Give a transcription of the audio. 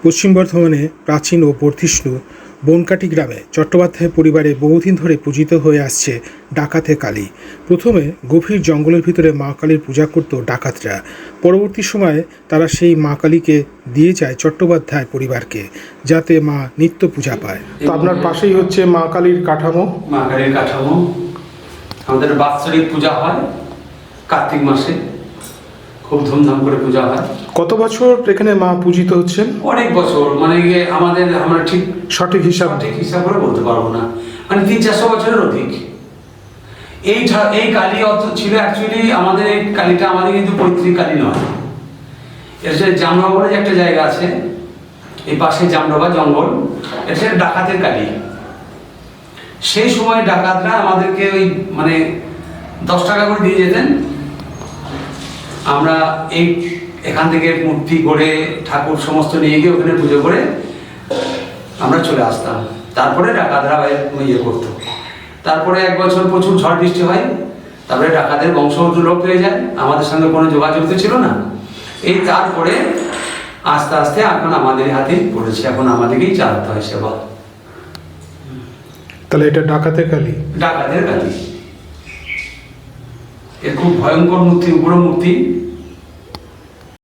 পশ্চিম বর্ধমানে প্রাচীন ও বর্ধিষ্ণু বনকাটি গ্রামে চট্টোপাধ্যায় পরিবারে বহুদিন ধরে পূজিত হয়ে আসছে ডাকাতে কালী। প্রথমে গভীর জঙ্গলের ভিতরে মা কালীর পূজা করত ডাকাতরা। পরবর্তী সময়ে তারা সেই মা কালীকে দিয়ে যায় চট্টোপাধ্যায় পরিবারকে, যাতে মা নিত্য পূজা পায়। তো আপনার পাশেই হচ্ছে মা কালীর কাঠামো। মা কালীর কাঠামো আমাদের বাৎসরিক পূজা হয় কার্তিক মাসে, খুব ধুমধাম করে পূজা হয়। কত বছর এখানে মা পূজিত হচ্ছেন? অনেক বছর, মানে আমরা ঠিক সঠিক হিসাব করে বলতে পারবো না, মানে 300-400 বছরের অধিক। এই কালী অর্থ ছিল অ্যাকচুয়ালি আমাদের এই কালীটা আমাদের কিন্তু পৈতৃক কালী নয়। এর যে জামডোবা বলে যে একটা জায়গা আছে, এই পাশে জামডোবা জঙ্গল, এটা ডাকাতের কালী। সেই সময় ডাকাতরা আমাদেরকে ওই 10 টাকা করে দিয়ে যেতেন। আমরা এখান থেকে মূর্তি গড়ে ঠাকুর সমস্ত নিয়ে গিয়ে ওখানে পুজো করে আমরা চলে আসতাম। তারপরে ডাকাতরা করতো। তারপরে এক বছর প্রচুর ঝড় বৃষ্টি হয়, তারপরে ডাকাতের বংশ লোপ হয়ে যায়, আমাদের সঙ্গে কোনো যোগাযোগ তো ছিল না। তারপরে আস্তে আস্তে এখন আমাদের হাতে পড়েছে, এখন আমাদেরকেই চালাতে হয় সেবা। তাহলে এটা ডাকাতের কালী। ডাকাতের কালী এর খুব ভয়ঙ্কর মূর্তি, উগ্র মূর্তি।